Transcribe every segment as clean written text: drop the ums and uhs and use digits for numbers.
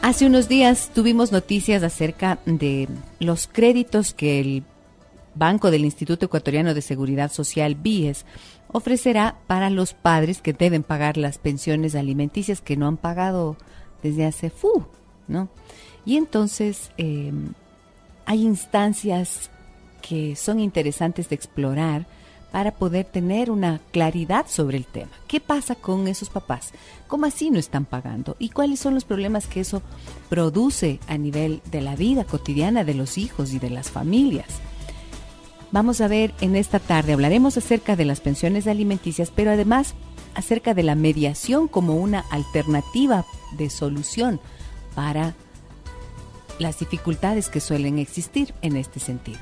Hace unos días tuvimos noticias acerca de los créditos que el Banco del Instituto Ecuatoriano de Seguridad Social, BIES, ofrecerá para los padres que deben pagar las pensiones alimenticias que no han pagado desde hace ¿no? Y entonces hay instancias que son interesantes de explorar para poder tener una claridad sobre el tema. ¿Qué pasa con esos papás? ¿Cómo así no están pagando? ¿Y cuáles son los problemas que eso produce a nivel de la vida cotidiana de los hijos y de las familias? Vamos a ver en esta tarde, hablaremos acerca de las pensiones alimenticias, pero además acerca de la mediación como una alternativa de solución para las dificultades que suelen existir en este sentido.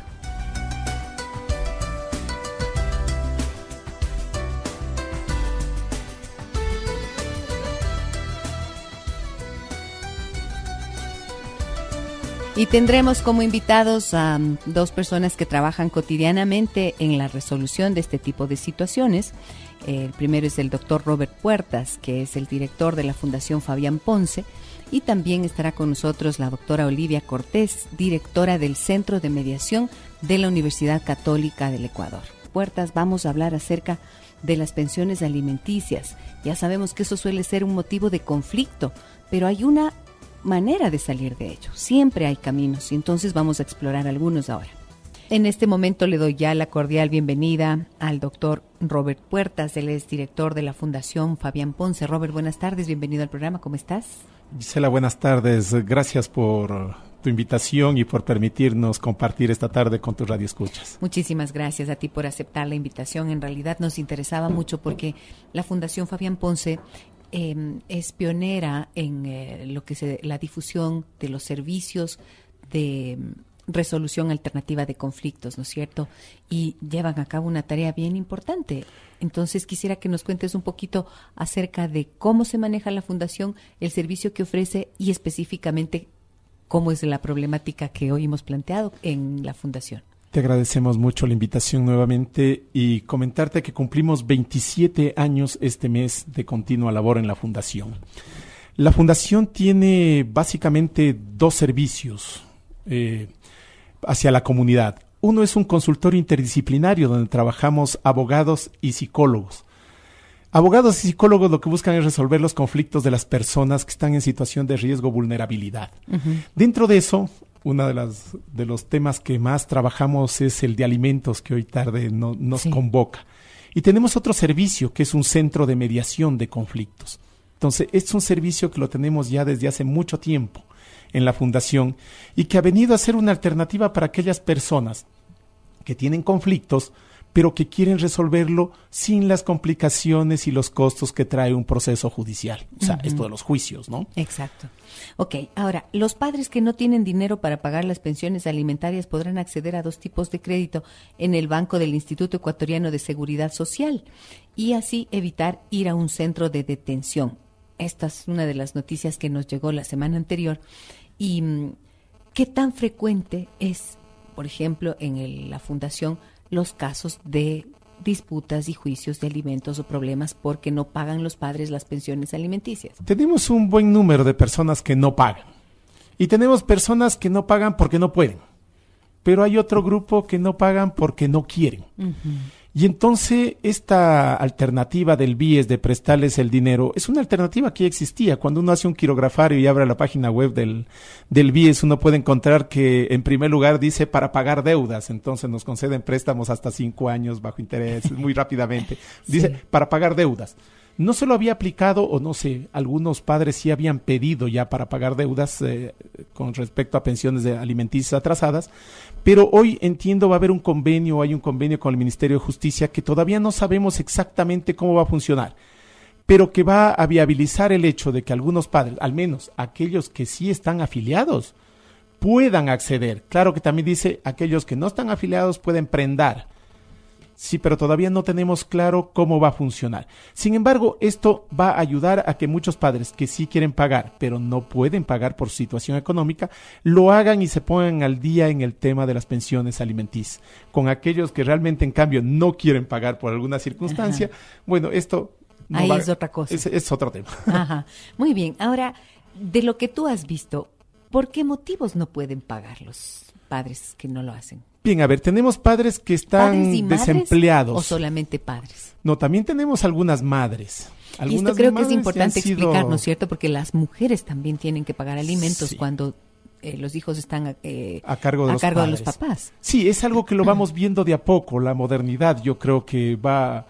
Y tendremos como invitados a dos personas que trabajan cotidianamente en la resolución de este tipo de situaciones. El primero es el doctor Robert Puertas, que es el director de la Fundación Fabián Ponce, y también estará con nosotros la doctora Olivia Cortés, directora del Centro de Mediación de la Universidad Católica del Ecuador. Puertas, vamos a hablar acerca de las pensiones alimenticias. Ya sabemos que eso suele ser un motivo de conflicto, pero hay una manera de salir de ello. Siempre hay caminos y entonces vamos a explorar algunos ahora. En este momento le doy ya la cordial bienvenida al doctor Robert Puertas. Él es director de la Fundación Fabián Ponce. Robert, buenas tardes, bienvenido al programa. ¿Cómo estás? Gisela, buenas tardes. Gracias por tu invitación y por permitirnos compartir esta tarde con tus radioescuchas. Muchísimas gracias a ti por aceptar la invitación. En realidad nos interesaba mucho porque la Fundación Fabián Ponce es pionera en la difusión de los servicios de resolución alternativa de conflictos, ¿no es cierto? Y llevan a cabo una tarea bien importante. Entonces quisiera que nos cuentes un poquito acerca de cómo se maneja la fundación, el servicio que ofrece y específicamente cómo es la problemática que hoy hemos planteado en la fundación. Te agradecemos mucho la invitación nuevamente y comentarte que cumplimos 27 años este mes de continua labor en la Fundación. La Fundación tiene básicamente dos servicios hacia la comunidad. Uno es un consultorio interdisciplinario donde trabajamos abogados y psicólogos. Abogados y psicólogos lo que buscan es resolver los conflictos de las personas que están en situación de riesgo o vulnerabilidad. Uh-huh. Dentro de eso, uno de los temas que más trabajamos es el de alimentos, que hoy tarde nos convoca. Y tenemos otro servicio, que es un centro de mediación de conflictos. Entonces, es un servicio que lo tenemos ya desde hace mucho tiempo en la Fundación y que ha venido a ser una alternativa para aquellas personas que tienen conflictos, pero que quieren resolverlo sin las complicaciones y los costos que trae un proceso judicial. O sea, esto de los juicios, ¿no? Exacto. Ok, ahora, los padres que no tienen dinero para pagar las pensiones alimentarias podrán acceder a dos tipos de crédito en el Banco del Instituto Ecuatoriano de Seguridad Social y así evitar ir a un centro de detención. Esta es una de las noticias que nos llegó la semana anterior. ¿Y qué tan frecuente es, por ejemplo, en la Fundación, los casos de disputas y juicios de alimentos o problemas porque no pagan los padres las pensiones alimenticias? Tenemos un buen número de personas que no pagan y tenemos personas que no pagan porque no pueden, pero hay otro grupo que no pagan porque no quieren. Uh-huh. Y entonces esta alternativa del BIES de prestarles el dinero es una alternativa que ya existía. Cuando uno hace un quirografario y abre la página web del BIES, uno puede encontrar que en primer lugar dice para pagar deudas. Entonces nos conceden préstamos hasta 5 años bajo interés, muy rápidamente. Dice para pagar deudas. No se lo había aplicado, o no sé, algunos padres sí habían pedido ya para pagar deudas con respecto a pensiones alimenticias atrasadas, pero hoy entiendo va a haber hay un convenio con el Ministerio de Justicia que todavía no sabemos exactamente cómo va a funcionar, pero que va a viabilizar el hecho de que algunos padres, al menos aquellos que sí están afiliados, puedan acceder. Claro que también dice aquellos que no están afiliados pueden prendar. Sí, pero todavía no tenemos claro cómo va a funcionar. Sin embargo, esto va a ayudar a que muchos padres que sí quieren pagar, pero no pueden pagar por situación económica, lo hagan y se pongan al día en el tema de las pensiones alimenticias. Con aquellos que realmente, en cambio, no quieren pagar por alguna circunstancia, bueno, esto... Ahí es otra cosa. Es otro tema. Ajá. Muy bien. Ahora, de lo que tú has visto, ¿por qué motivos no pueden pagar los padres que no lo hacen? Bien, a ver, tenemos padres que están ¿Padres y madres desempleados. o solamente padres? No, también tenemos algunas madres. Y esto creo que es madres importante han sido- explicar, ¿no es cierto? Porque las mujeres también tienen que pagar alimentos Sí. cuando los hijos están a cargo de los padres. papás. Sí, es algo que lo vamos viendo de a poco. La modernidad yo creo que va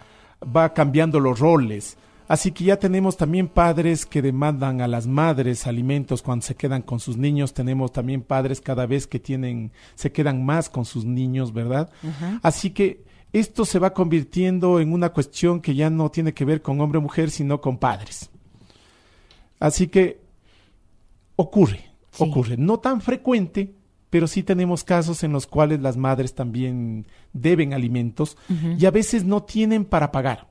cambiando los roles. Así que ya tenemos también padres que demandan a las madres alimentos cuando se quedan con sus niños. Tenemos también padres cada vez que se quedan más con sus niños, ¿verdad? Ajá. Así que esto se va convirtiendo en una cuestión que ya no tiene que ver con hombre o mujer, sino con padres. Así que ocurre. Sí. No tan frecuente, pero sí tenemos casos en los cuales las madres también deben alimentos y a veces no tienen para pagar.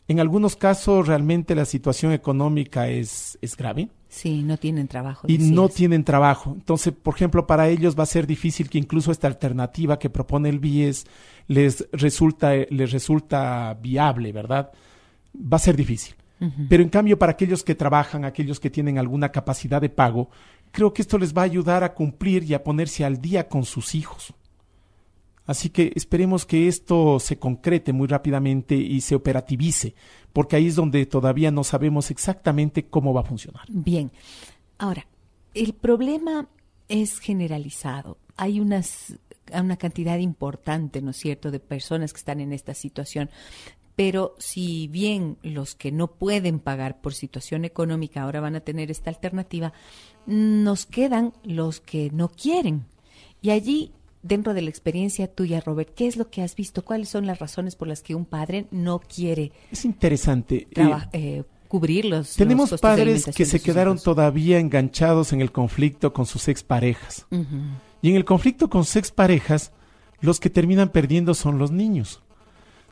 En algunos casos realmente la situación económica es grave Sí, no tienen trabajo. y decías. no tienen trabajo. Entonces, por ejemplo, para ellos va a ser difícil que incluso esta alternativa que propone el BIES les resulta viable, ¿verdad? Va a ser difícil. Pero en cambio, para aquellos que trabajan, aquellos que tienen alguna capacidad de pago, creo que esto les va a ayudar a cumplir y a ponerse al día con sus hijos. Así que esperemos que esto se concrete muy rápidamente y se operativice, porque ahí es donde todavía no sabemos exactamente cómo va a funcionar. Bien. Ahora, el problema es generalizado. Hay una cantidad importante, ¿no es cierto?, de personas que están en esta situación. Pero si bien los que no pueden pagar por situación económica ahora van a tener esta alternativa, nos quedan los que no quieren. Y allí, dentro de la experiencia tuya, Robert, ¿qué es lo que has visto? ¿Cuáles son las razones por las que un padre no quiere Es interesante. cubrir los Tenemos costos de padres alimentación que de se sus quedaron hijos? todavía enganchados en el conflicto con sus exparejas. Ujú. Y en el conflicto con sus exparejas, los que terminan perdiendo son los niños.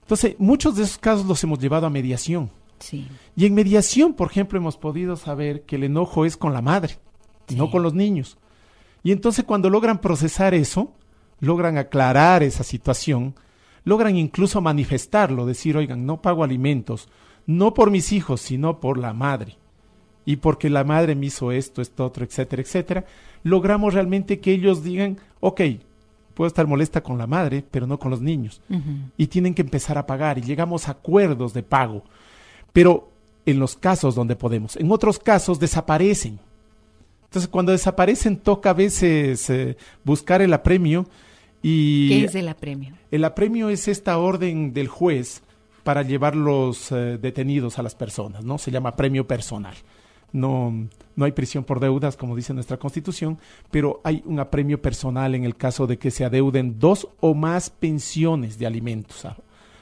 Entonces, muchos de esos casos los hemos llevado a mediación. Sí. Y en mediación, por ejemplo, hemos podido saber que el enojo es con la madre, Sí. no con los niños. Y entonces cuando logran procesar eso, logran aclarar esa situación, logran incluso manifestarlo, decir, oigan, no pago alimentos, no por mis hijos, sino por la madre. Y porque la madre me hizo esto, esto, otro, etcétera, etcétera. Logramos realmente que ellos digan, ok, puedo estar molesta con la madre, pero no con los niños. Ujú. Y tienen que empezar a pagar y llegamos a acuerdos de pago. Pero en los casos donde podemos, en otros casos desaparecen. Entonces cuando desaparecen toca a veces buscar el apremio y ¿Qué es el apremio? el apremio es esta orden del juez para llevar los detenidos a las personas, ¿no? Se llama apremio personal. No hay prisión por deudas, como dice nuestra Constitución, pero hay un apremio personal en el caso de que se adeuden 2 o más pensiones de alimentos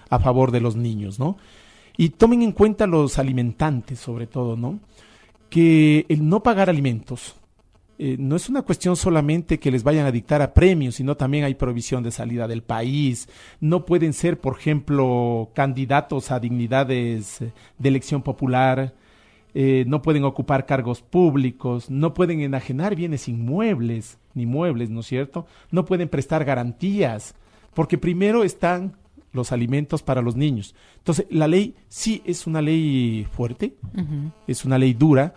a favor de los niños, ¿no? Y tomen en cuenta los alimentantes, sobre todo, ¿no? Que el no pagar alimentos no es una cuestión solamente que les vayan a dictar a premios, sino también hay prohibición de salida del país. No pueden ser, por ejemplo, candidatos a dignidades de elección popular. No pueden ocupar cargos públicos, no pueden enajenar bienes inmuebles, ni muebles, ¿no es cierto? No pueden prestar garantías, porque primero están los alimentos para los niños. Entonces, la ley sí es una ley fuerte, Ujú. es una ley dura,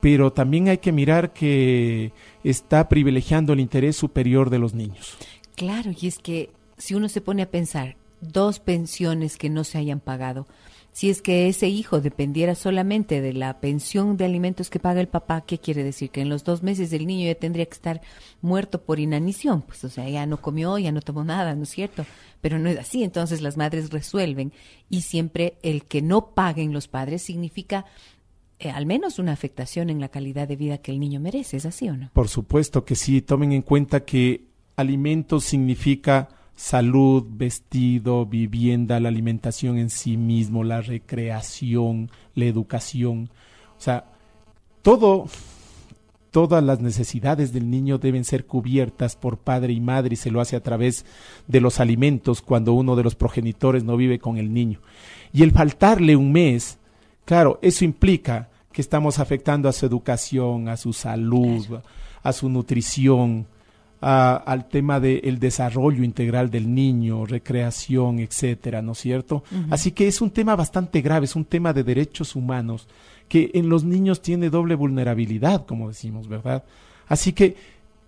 pero también hay que mirar que está privilegiando el interés superior de los niños. Claro, y es que si uno se pone a pensar, 2 pensiones que no se hayan pagado, si es que ese hijo dependiera solamente de la pensión de alimentos que paga el papá, ¿qué quiere decir? Que en los 2 meses el niño ya tendría que estar muerto por inanición, pues o sea, ya no comió, ya no tomó nada, ¿no es cierto? Pero no es así, entonces las madres resuelven y siempre el que no paguen los padres significa al menos una afectación en la calidad de vida que el niño merece, ¿es así o no? Por supuesto que sí, tomen en cuenta que alimentos significa salud, vestido, vivienda, la alimentación en sí mismo, la recreación, la educación. O sea, todas las necesidades del niño deben ser cubiertas por padre y madre y se lo hace a través de los alimentos cuando uno de los progenitores no vive con el niño. Y el faltarle un mes, claro, eso implica que estamos afectando a su educación, a su salud, a su nutrición, al tema del desarrollo integral del niño, recreación, etcétera, ¿no es cierto? Así que es un tema bastante grave, es un tema de derechos humanos que en los niños tiene doble vulnerabilidad, como decimos, ¿verdad? Así que,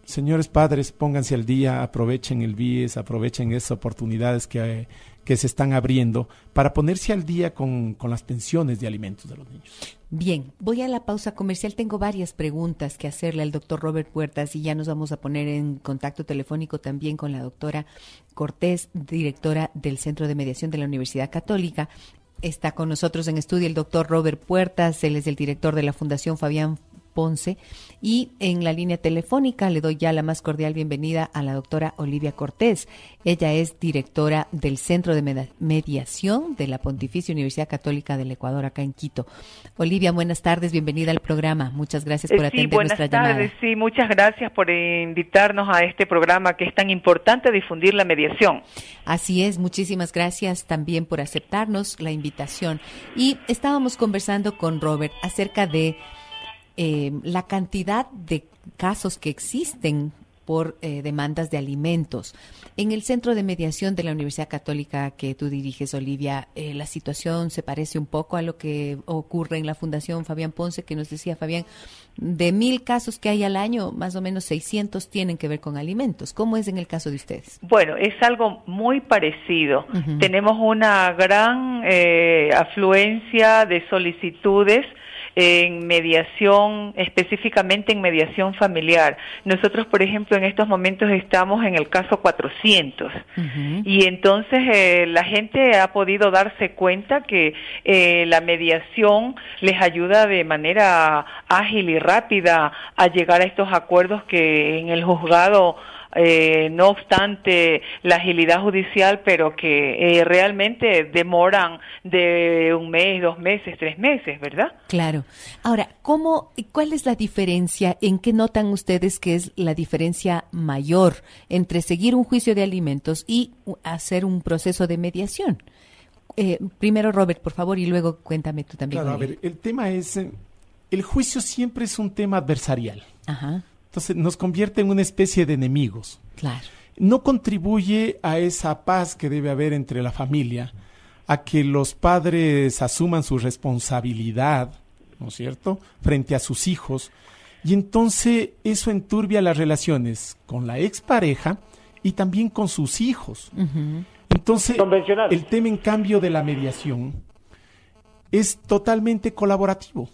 señores padres, pónganse al día, aprovechen el BIES, aprovechen esas oportunidades que se están abriendo para ponerse al día con las pensiones de alimentos de los niños. Bien, voy a la pausa comercial. Tengo varias preguntas que hacerle al doctor Robert Puertas y ya nos vamos a poner en contacto telefónico también con la doctora Cortés, directora del Centro de Mediación de la Universidad Católica. Está con nosotros en estudio el doctor Robert Puertas, él es el director de la Fundación Fabián Ponce, y en la línea telefónica le doy ya la más cordial bienvenida a la doctora Olivia Cortés. Ella es directora del Centro de Mediación de la Pontificia Universidad Católica del Ecuador, acá en Quito. Olivia, buenas tardes, bienvenida al programa. Muchas gracias por atender nuestra llamada. Buenas tardes, sí, muchas gracias por invitarnos a este programa que es tan importante difundir la mediación. Así es, muchísimas gracias también por aceptarnos la invitación. Y estábamos conversando con Robert acerca de la cantidad de casos que existen por demandas de alimentos. En el Centro de Mediación de la Universidad Católica que tú diriges, Olivia, la situación se parece un poco a lo que ocurre en la Fundación Fabián Ponce, que nos decía Fabián, de 1,000 casos que hay al año, más o menos 600 tienen que ver con alimentos. ¿Cómo es en el caso de ustedes? Bueno, es algo muy parecido. Tenemos una gran afluencia de solicitudes en mediación, específicamente en mediación familiar. Nosotros, por ejemplo, en estos momentos estamos en el caso 400 y entonces la gente ha podido darse cuenta que la mediación les ayuda de manera ágil y rápida a llegar a estos acuerdos que en el juzgado no obstante la agilidad judicial, pero que realmente demoran de 1 mes, 2 meses, 3 meses, ¿verdad? Claro. Ahora, ¿cuál es la diferencia? ¿En qué notan ustedes que es la diferencia mayor entre seguir un juicio de alimentos y hacer un proceso de mediación? Primero, Robert, por favor, y luego cuéntame tú también. Claro, a ver, el tema es, el juicio siempre es un tema adversarial. Ajá. Entonces nos convierte en una especie de enemigos. Claro. No contribuye a esa paz que debe haber entre la familia, a que los padres asuman su responsabilidad, ¿no es cierto?, frente a sus hijos, y entonces eso enturbia las relaciones con la expareja y también con sus hijos. Entonces, el tema en cambio de la mediación es totalmente colaborativo.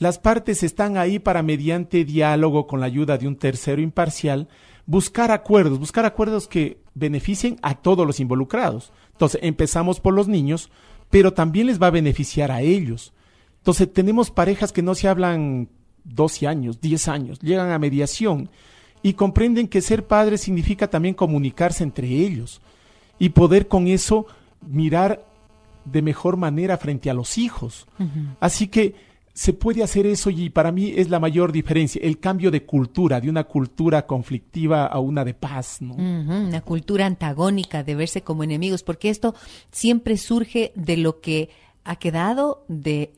Las partes están ahí para, mediante diálogo con la ayuda de un tercero imparcial, buscar acuerdos que beneficien a todos los involucrados. Entonces, empezamos por los niños, pero también les va a beneficiar a ellos. Entonces, tenemos parejas que no se hablan 12 años, 10 años, llegan a mediación y comprenden que ser padre significa también comunicarse entre ellos y poder con eso mirar de mejor manera frente a los hijos. Así que se puede hacer eso y para mí es la mayor diferencia, el cambio de cultura, de una cultura conflictiva a una de paz, ¿no? Una cultura antagónica de verse como enemigos, porque esto siempre surge de lo que ha quedado de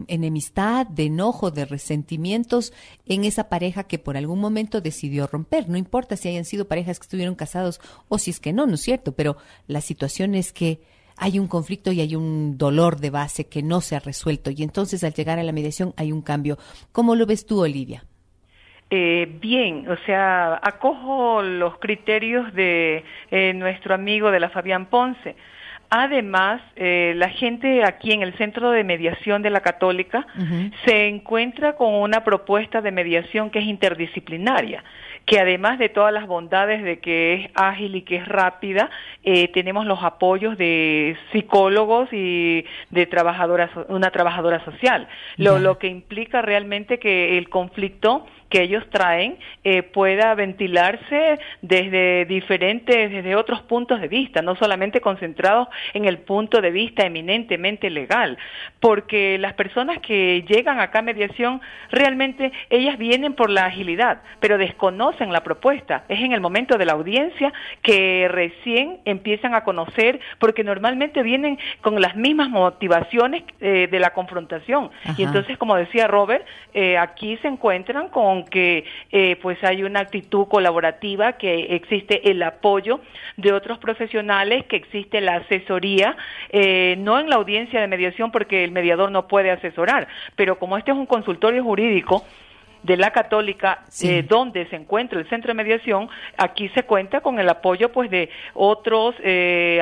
enemistad, de enojo, de resentimientos en esa pareja que por algún momento decidió romper. No importa si hayan sido parejas que estuvieron casados o si es que no, ¿no es cierto? Pero la situación es que hay un conflicto y hay un dolor de base que no se ha resuelto y entonces al llegar a la mediación hay un cambio. ¿Cómo lo ves tú, Olivia? Bien, o sea, acojo los criterios de nuestro amigo de la Fabián Ponce. Además, la gente aquí en el Centro de Mediación de la Católica se encuentra con una propuesta de mediación que es interdisciplinaria, que además de todas las bondades de que es ágil y que es rápida, tenemos los apoyos de psicólogos y de una trabajadora social, lo que implica realmente que el conflicto que ellos traen pueda ventilarse desde otros puntos de vista, no solamente concentrados en el punto de vista eminentemente legal, porque las personas que llegan acá a mediación, realmente ellas vienen por la agilidad, pero desconocen conocen la propuesta. Es en el momento de la audiencia que recién empiezan a conocer, porque normalmente vienen con las mismas motivaciones de la confrontación. Ajá. Y entonces, como decía Robert, aquí se encuentran con que pues hay una actitud colaborativa, que existe el apoyo de otros profesionales, que existe la asesoría, no en la audiencia de mediación porque el mediador no puede asesorar, pero como este es un consultorio jurídico de la Católica, sí, donde se encuentra el centro de mediación, aquí se cuenta con el apoyo pues de otros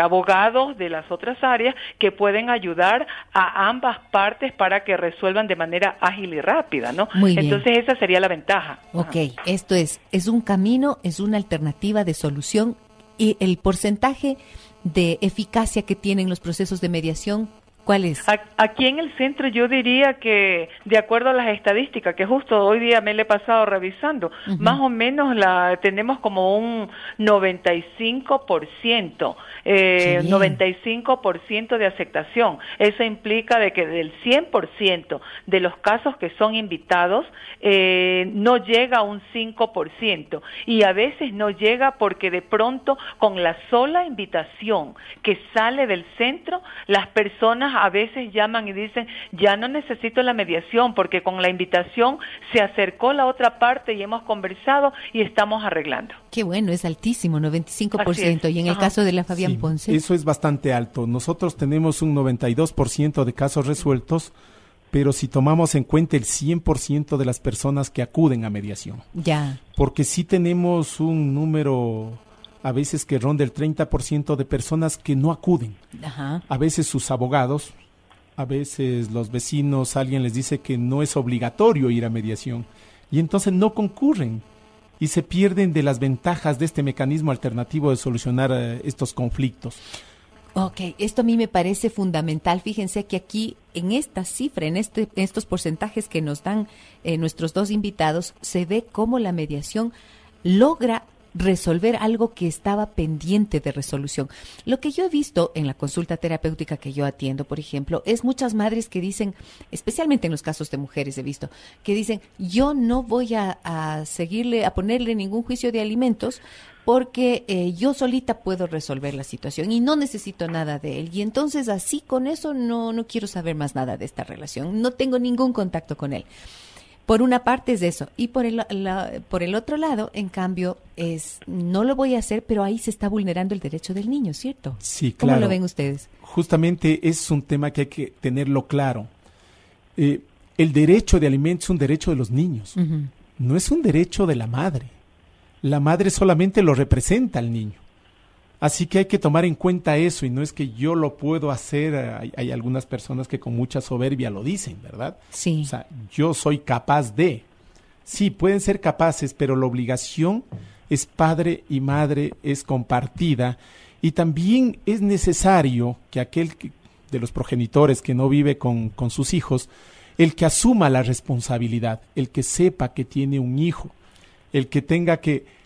abogados de las otras áreas que pueden ayudar a ambas partes para que resuelvan de manera ágil y rápida, ¿no? Muy bien. Entonces esa sería la ventaja. Ok, esto es un camino, es una alternativa de solución, y el porcentaje de eficacia que tienen los procesos de mediación, ¿cuál es? Aquí en el centro yo diría que, de acuerdo a las estadísticas, que justo hoy día me le he pasado revisando, más o menos tenemos como un 95%, 95% de aceptación. Eso implica de que del 100% de los casos que son invitados, no llega a un 5%, y a veces no llega porque de pronto con la sola invitación que sale del centro, las personas a veces llaman y dicen, ya no necesito la mediación porque con la invitación se acercó la otra parte y hemos conversado y estamos arreglando. Qué bueno, es altísimo, 95%. Así es. Y en el caso de la Fabián Ponce. Eso es bastante alto. Nosotros tenemos un 92% de casos resueltos, pero si tomamos en cuenta el 100% de las personas que acuden a mediación. Ya. Porque sí tenemos un número a veces que ronda el 30% de personas que no acuden. Ajá. A veces sus abogados, a veces los vecinos, alguien les dice que no es obligatorio ir a mediación y entonces no concurren y se pierden de las ventajas de este mecanismo alternativo de solucionar estos conflictos. Ok, esto a mí me parece fundamental. Fíjense que aquí, en esta cifra, en estos porcentajes que nos dan nuestros dos invitados, se ve cómo la mediación logra resolver algo que estaba pendiente de resolución. Lo que yo he visto en la consulta terapéutica que yo atiendo, por ejemplo, es muchas madres que dicen, especialmente en los casos de mujeres he visto, que dicen, yo no voy a ponerle ningún juicio de alimentos porque yo solita puedo resolver la situación y no necesito nada de él. Y entonces así con eso no quiero saber más nada de esta relación, no tengo ningún contacto con él. Por una parte es eso, y por el otro lado, en cambio, no lo voy a hacer, pero ahí se está vulnerando el derecho del niño, ¿cierto? Sí, claro. ¿Cómo lo ven ustedes? Justamente es un tema que hay que tenerlo claro. El derecho de alimentos es un derecho de los niños, no es un derecho de la madre. La madre solamente lo representa al niño. Así que hay que tomar en cuenta eso, y no es que yo lo puedo hacer. Hay algunas personas que con mucha soberbia lo dicen, ¿verdad? Sí. O sea, yo soy capaz de. Sí, pueden ser capaces, pero la obligación es padre y madre, es compartida, y también es necesario que de los progenitores que no vive con sus hijos, el que asuma la responsabilidad, el que sepa que tiene un hijo, el que tenga que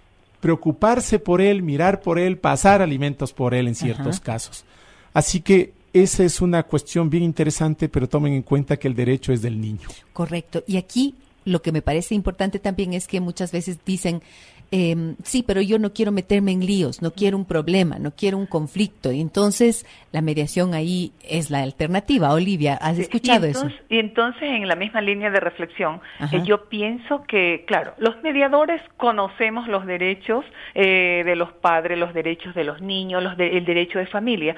preocuparse por él, mirar por él, pasar alimentos por él en ciertos casos. Así que esa es una cuestión bien interesante, pero tomen en cuenta que el derecho es del niño. Correcto. Y aquí lo que me parece importante también es que muchas veces dicen, sí, pero yo no quiero meterme en líos, no quiero un problema, no quiero un conflicto. Y entonces la mediación ahí es la alternativa. Olivia, ¿has escuchado eso? Y entonces, en la misma línea de reflexión, yo pienso que, claro, los mediadores conocemos los derechos de los padres, los derechos de los niños, el derecho de familia,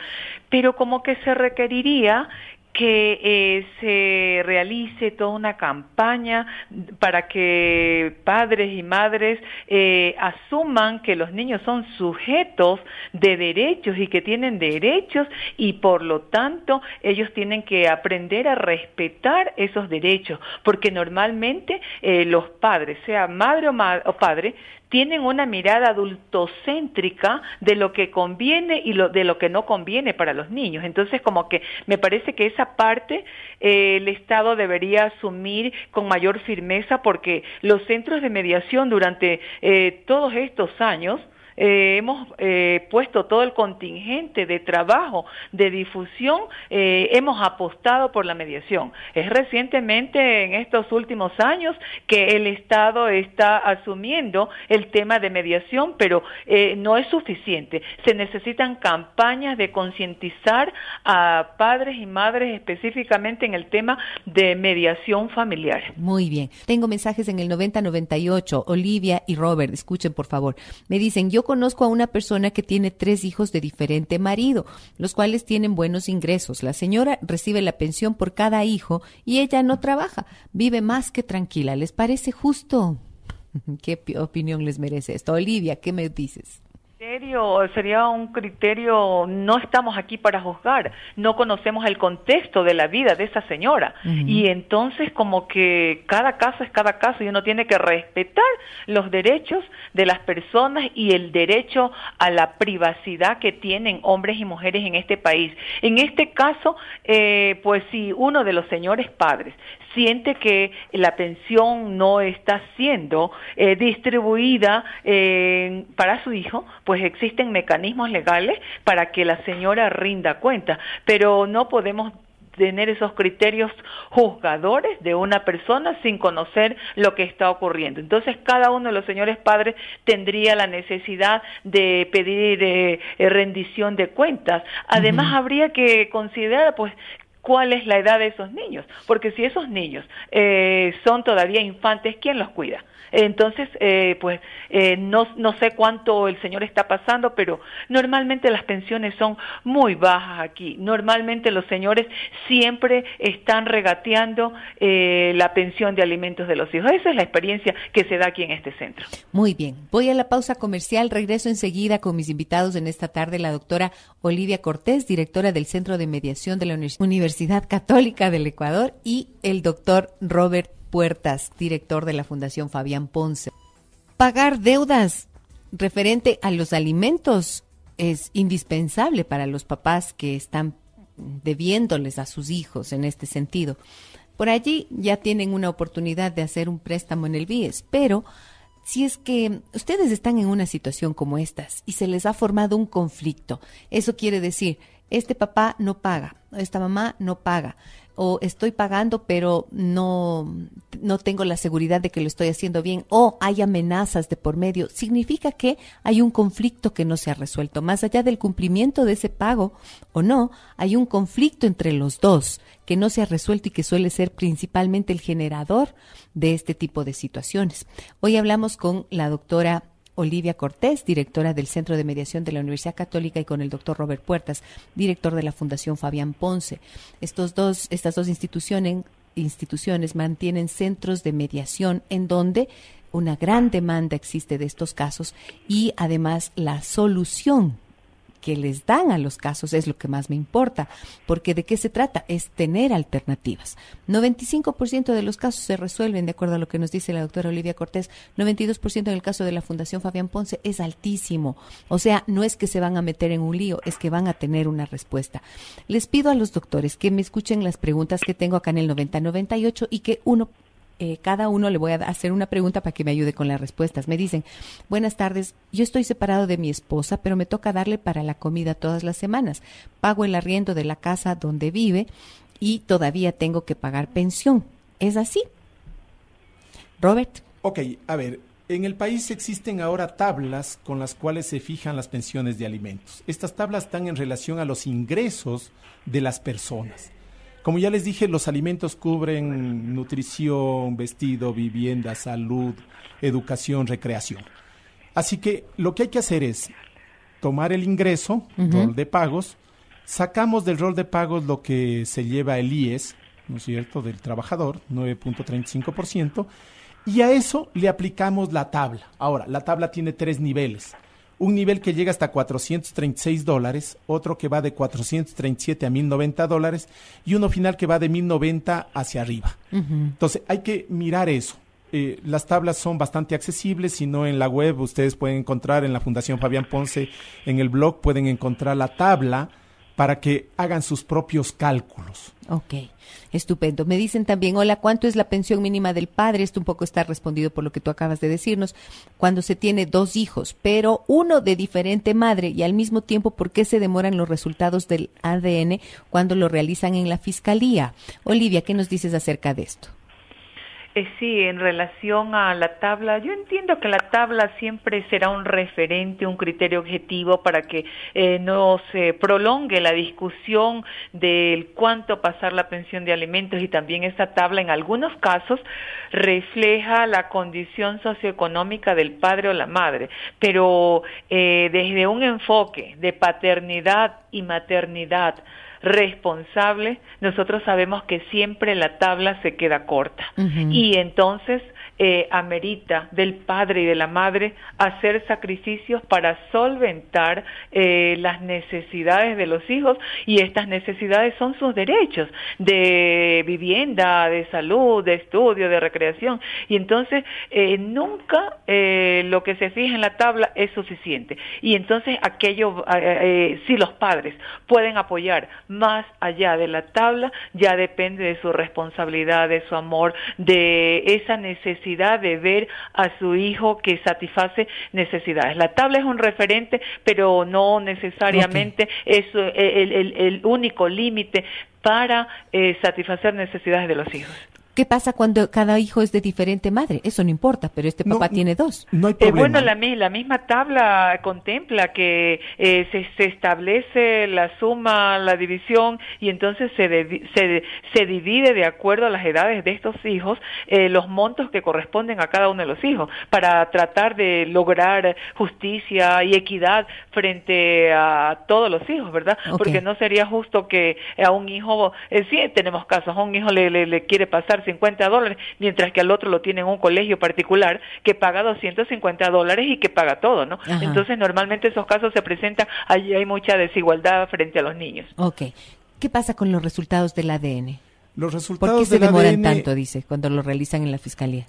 pero como que se requeriría que se realice toda una campaña para que padres y madres asuman que los niños son sujetos de derechos y que tienen derechos, y por lo tanto ellos tienen que aprender a respetar esos derechos, porque normalmente los padres, sea madre o padre, tienen una mirada adultocéntrica de lo que conviene y de lo que no conviene para los niños. Entonces, como que me parece que esa parte el Estado debería asumir con mayor firmeza, porque los centros de mediación durante todos estos años hemos puesto todo el contingente de trabajo, de difusión, hemos apostado por la mediación. Es recientemente, en estos últimos años, que el Estado está asumiendo el tema de mediación, pero no es suficiente. Se necesitan campañas de concientizar a padres y madres específicamente en el tema de mediación familiar. Muy bien. Tengo mensajes en el 9098. Olivia y Robert, escuchen por favor. Me dicen, yo conozco a una persona que tiene 3 hijos de diferente marido, los cuales tienen buenos ingresos. La señora recibe la pensión por cada hijo y ella no trabaja. Vive más que tranquila. ¿Les parece justo? ¿Qué opinión les merece esto? Olivia, ¿qué me dices? Sería un criterio, no estamos aquí para juzgar, no conocemos el contexto de la vida de esa señora, y entonces como que cada caso es cada caso y uno tiene que respetar los derechos de las personas y el derecho a la privacidad que tienen hombres y mujeres en este país. En este caso, pues si uno de los señores padres siente que la pensión no está siendo distribuida para su hijo, pues existen mecanismos legales para que la señora rinda cuenta, pero no podemos tener esos criterios juzgadores de una persona sin conocer lo que está ocurriendo. Entonces, cada uno de los señores padres tendría la necesidad de pedir rendición de cuentas. Además, habría que considerar, pues, cuál es la edad de esos niños, porque si esos niños son todavía infantes, ¿quién los cuida? Entonces, no sé cuánto el señor está pasando, pero normalmente las pensiones son muy bajas aquí. Normalmente los señores siempre están regateando la pensión de alimentos de los hijos. Esa es la experiencia que se da aquí en este centro. Muy bien. Voy a la pausa comercial. Regreso enseguida con mis invitados en esta tarde, la doctora Olivia Cortés, directora del Centro de Mediación de la Universidad Católica del Ecuador, y el doctor Robert Puertas, director de la Fundación Fabián Ponce. Pagar deudas referente a los alimentos es indispensable para los papás que están debiéndoles a sus hijos en este sentido. Por allí ya tienen una oportunidad de hacer un préstamo en el BIES, pero si es que ustedes están en una situación como estas y se les ha formado un conflicto, eso quiere decir, este papá no paga, esta mamá no paga, o estoy pagando pero no tengo la seguridad de que lo estoy haciendo bien, o hay amenazas de por medio, significa que hay un conflicto que no se ha resuelto. Más allá del cumplimiento de ese pago o no, hay un conflicto entre los dos que no se ha resuelto y que suele ser principalmente el generador de este tipo de situaciones. Hoy hablamos con la doctora Olivia Cortés, directora del Centro de Mediación de la Universidad Católica, y con el doctor Robert Puertas, director de la Fundación Fabián Ponce. Estas dos instituciones mantienen centros de mediación en donde una gran demanda existe de estos casos y además la solución que les dan a los casos es lo que más me importa, porque ¿de qué se trata? Es tener alternativas. 95% de los casos se resuelven, de acuerdo a lo que nos dice la doctora Olivia Cortés. 92% en el caso de la Fundación Fabián Ponce es altísimo. O sea, no es que se van a meter en un lío, es que van a tener una respuesta. Les pido a los doctores que me escuchen las preguntas que tengo acá en el 9098 y que cada uno le voy a hacer una pregunta para que me ayude con las respuestas. Me dicen, buenas tardes, yo estoy separado de mi esposa, pero me toca darle para la comida todas las semanas. Pago el arriendo de la casa donde vive y todavía tengo que pagar pensión. ¿Es así? Robert. Ok, a ver, en el país existen ahora tablas con las cuales se fijan las pensiones de alimentos. Estas tablas están en relación a los ingresos de las personas. Como ya les dije, los alimentos cubren nutrición, vestido, vivienda, salud, educación, recreación. Así que lo que hay que hacer es tomar el ingreso, rol de pagos, sacamos del rol de pagos lo que se lleva el IES, ¿no es cierto?, del trabajador, 9.35%, y a eso le aplicamos la tabla. Ahora, la tabla tiene 3 niveles. Un nivel que llega hasta $436, otro que va de 437 a $1,090 y uno final que va de 1,090 hacia arriba. Entonces, hay que mirar eso. Las tablas son bastante accesibles, si no en la web ustedes pueden encontrar en la Fundación Fabián Ponce, en el blog pueden encontrar la tabla para que hagan sus propios cálculos. Ok, estupendo. Me dicen también, hola, ¿cuánto es la pensión mínima del padre? Esto un poco está respondido por lo que tú acabas de decirnos. Cuando se tiene 2 hijos, pero uno de diferente madre, y al mismo tiempo, ¿por qué se demoran los resultados del ADN cuando lo realizan en la fiscalía? Olivia, ¿qué nos dices acerca de esto? Sí, en relación a la tabla, yo entiendo que la tabla siempre será un referente, un criterio objetivo para que no se prolongue la discusión del cuánto pasar la pensión de alimentos, y también esta tabla en algunos casos refleja la condición socioeconómica del padre o la madre, pero desde un enfoque de paternidad y maternidad responsable, nosotros sabemos que siempre la tabla se queda corta. Y entonces amerita del padre y de la madre hacer sacrificios para solventar las necesidades de los hijos, y estas necesidades son sus derechos de vivienda, de salud, de estudio, de recreación, y entonces nunca lo que se fija en la tabla es suficiente, y entonces si los padres pueden apoyar más allá de la tabla, ya depende de su responsabilidad, de su amor, de esa necesidad de ver a su hijo que satisface necesidades. La tabla es un referente, pero no necesariamente es el único límite para satisfacer necesidades de los hijos. ¿Qué pasa cuando cada hijo es de diferente madre? Eso no importa, pero papá tiene 2. No hay problema. Bueno, la misma tabla contempla que se establece la suma, la división, y entonces se divide de acuerdo a las edades de estos hijos los montos que corresponden a cada uno de los hijos, para tratar de lograr justicia y equidad frente a todos los hijos, ¿verdad? Okay. Porque no sería justo que a un hijo, sí tenemos casos, a un hijo le quiere pasar $50, mientras que al otro lo tiene en un colegio particular que paga $250 y que paga todo, ¿no? Ajá. Entonces, normalmente esos casos se presentan, allí hay mucha desigualdad frente a los niños. Ok. ¿Qué pasa con los resultados del ADN? Los resultados ¿Por qué se demoran tanto, dice, cuando lo realizan en la fiscalía?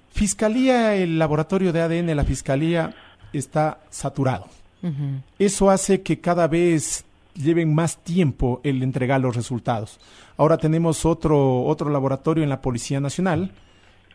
El laboratorio de ADN de la fiscalía está saturado. Eso hace que cada vez lleven más tiempo el entregar los resultados. Ahora tenemos otro laboratorio en la Policía Nacional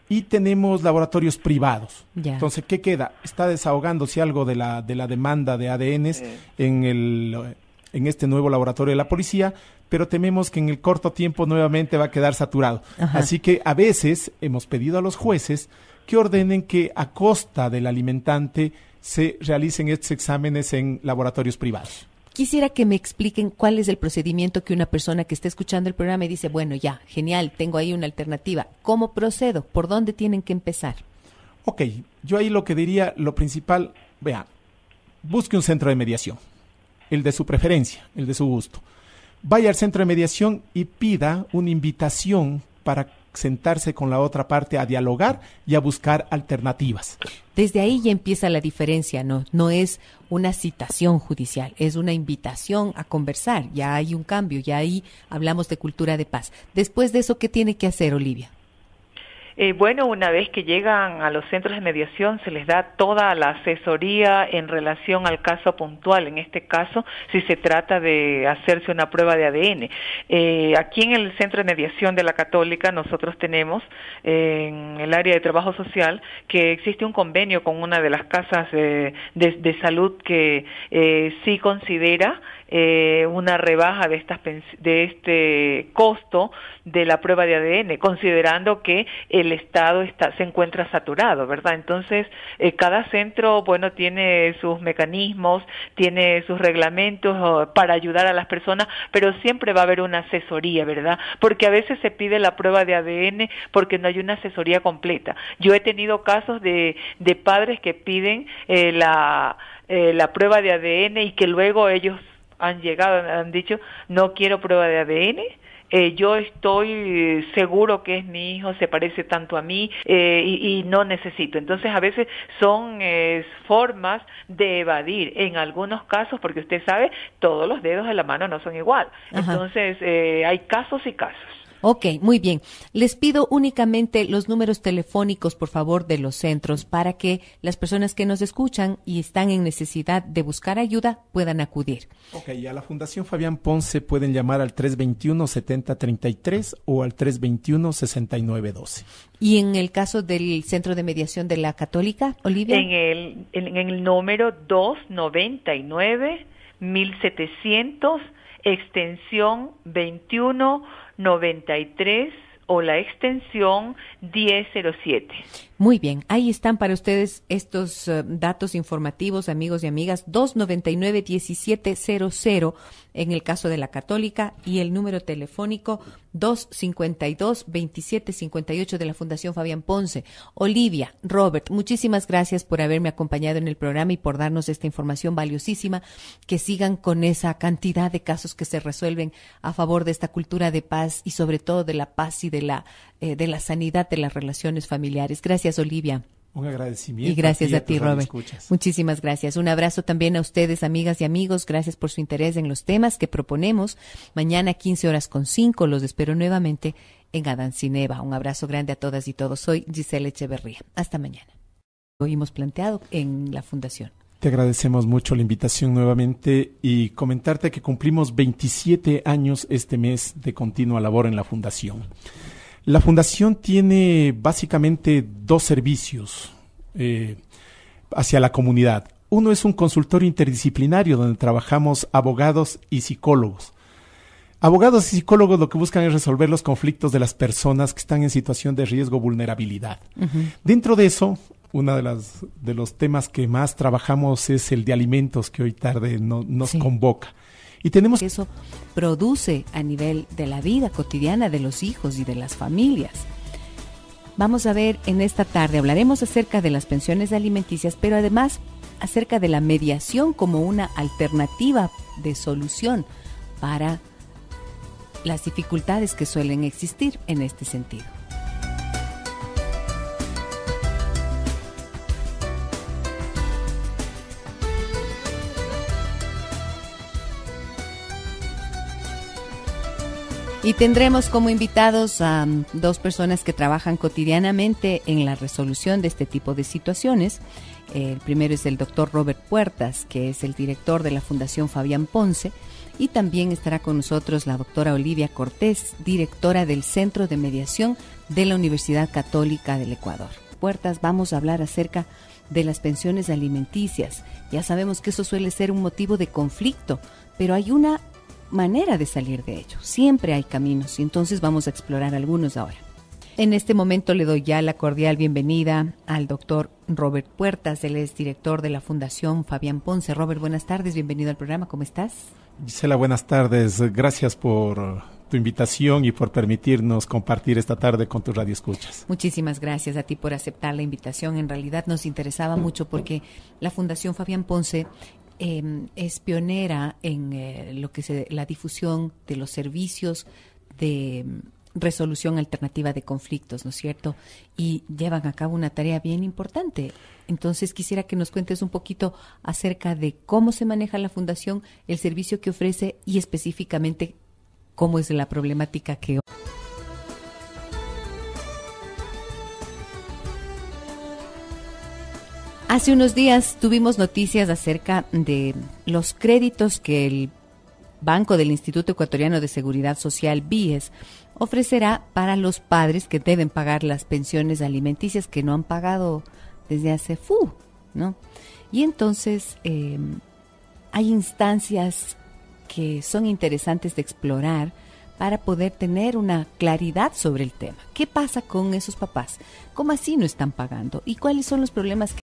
y tenemos laboratorios privados. Ya. Entonces, ¿qué queda? Está desahogándose algo de la demanda de ADNs en este nuevo laboratorio de la policía, pero tememos que en el corto tiempo nuevamente va a quedar saturado. Ajá. Así que a veces hemos pedido a los jueces que ordenen que a costa del alimentante se realicen estos exámenes en laboratorios privados. Quisiera que me expliquen cuál es el procedimiento que una persona que está escuchando el programa y dice, bueno, ya, genial, tengo ahí una alternativa. ¿Cómo procedo? ¿Por dónde tienen que empezar? Ok, yo ahí lo que diría, lo principal, vea, busque un centro de mediación, el de su preferencia, el de su gusto. Vaya al centro de mediación y pida una invitación para sentarse con la otra parte a dialogar y a buscar alternativas. Desde ahí ya empieza la diferencia, ¿no? No es una citación judicial, es una invitación a conversar. Ya hay un cambio, ya ahí hablamos de cultura de paz. Después de eso, ¿qué tiene que hacer, Olivia? Bueno, una vez que llegan a los centros de mediación se les da toda la asesoría en relación al caso puntual. En este caso, si se trata de hacerse una prueba de ADN. Aquí en el Centro de Mediación de la Católica nosotros tenemos en el área de trabajo social que existe un convenio con una de las casas de salud que sí considera una rebaja de este costo de la prueba de ADN, considerando que el Estado se encuentra saturado, ¿verdad? Entonces, cada centro, bueno, tiene sus mecanismos, tiene sus reglamentos para ayudar a las personas, pero siempre va a haber una asesoría, ¿verdad? Porque a veces se pide la prueba de ADN porque no hay una asesoría completa. Yo he tenido casos de padres que piden la prueba de ADN y que luego ellos han dicho, no quiero prueba de ADN, yo estoy seguro que es mi hijo, se parece tanto a mí y no necesito. Entonces, a veces son formas de evadir, en algunos casos, porque usted sabe, todos los dedos de la mano no son igual. Ajá. Entonces, hay casos y casos. Ok, muy bien. Les pido únicamente los números telefónicos, por favor, de los centros para que las personas que nos escuchan y están en necesidad de buscar ayuda puedan acudir. Ok, a la Fundación Fabián Ponce pueden llamar al 321-7033 o al 321-6912. ¿Y en el caso del Centro de Mediación de la Católica, Olivia? En el número 299-1700, extensión 2193 o la extensión 1007. Muy bien, ahí están para ustedes estos datos informativos, amigos y amigas, 299-1700 en el caso de la Católica y el número telefónico 252-2758 de la Fundación Fabián Ponce. Olivia, Robert, muchísimas gracias por haberme acompañado en el programa y por darnos esta información valiosísima. Que sigan con esa cantidad de casos que se resuelven a favor de esta cultura de paz y sobre todo de la paz y de la sanidad de las relaciones familiares. Gracias, Olivia. Un agradecimiento. Y gracias a ti, Robert. Escuchas. Muchísimas gracias. Un abrazo también a ustedes, amigas y amigos. Gracias por su interés en los temas que proponemos. Mañana 15:05 los espero nuevamente en Adán Cineva. Un abrazo grande a todas y todos. Soy Gisela Echeverría. Hasta mañana. Hoy hemos planteado en la Fundación. Te agradecemos mucho la invitación nuevamente y comentarte que cumplimos 27 años este mes de continua labor en la Fundación. La Fundación tiene básicamente dos servicios hacia la comunidad. Uno es un consultorio interdisciplinario donde trabajamos abogados y psicólogos. Abogados y psicólogos lo que buscan es resolver los conflictos de las personas que están en situación de riesgo o vulnerabilidad. Uh-huh. Dentro de eso, uno de los temas que más trabajamos es el de alimentos, que hoy tarde nos convoca. Y tenemos eso produce a nivel de la vida cotidiana de los hijos y de las familias. Vamos a ver en esta tarde, hablaremos acerca de las pensiones alimenticias, pero además acerca de la mediación como una alternativa de solución para las dificultades que suelen existir en este sentido. Y tendremos como invitados a dos personas que trabajan cotidianamente en la resolución de este tipo de situaciones. El primero es el doctor Robert Puertas, que es el director de la Fundación Fabián Ponce, y también estará con nosotros la doctora Olivia Cortés, directora del Centro de Mediación de la Universidad Católica del Ecuador. Puertas, vamos a hablar acerca de las pensiones alimenticias. Ya sabemos que eso suele ser un motivo de conflicto, pero hay una manera de salir de ello. Siempre hay caminos y entonces vamos a explorar algunos ahora. En este momento le doy ya la cordial bienvenida al doctor Robert Puertas. Él es director de la Fundación Fabián Ponce. Robert, buenas tardes, bienvenido al programa. ¿Cómo estás? Gisela, buenas tardes. Gracias por tu invitación y por permitirnos compartir esta tarde con tus radioescuchas. Muchísimas gracias a ti por aceptar la invitación. En realidad nos interesaba mucho porque la Fundación Fabián Ponce es pionera en la difusión de los servicios de resolución alternativa de conflictos, ¿no es cierto? Y llevan a cabo una tarea bien importante. Entonces quisiera que nos cuentes un poquito acerca de cómo se maneja la Fundación, el servicio que ofrece y específicamente cómo es la problemática que... Hace unos días tuvimos noticias acerca de los créditos que el Banco del Instituto Ecuatoriano de Seguridad Social, BIES, ofrecerá para los padres que deben pagar las pensiones alimenticias que no han pagado desde hace ¿no? Y entonces hay instancias que son interesantes de explorar para poder tener una claridad sobre el tema. ¿Qué pasa con esos papás? ¿Cómo así no están pagando? ¿Y cuáles son los problemas que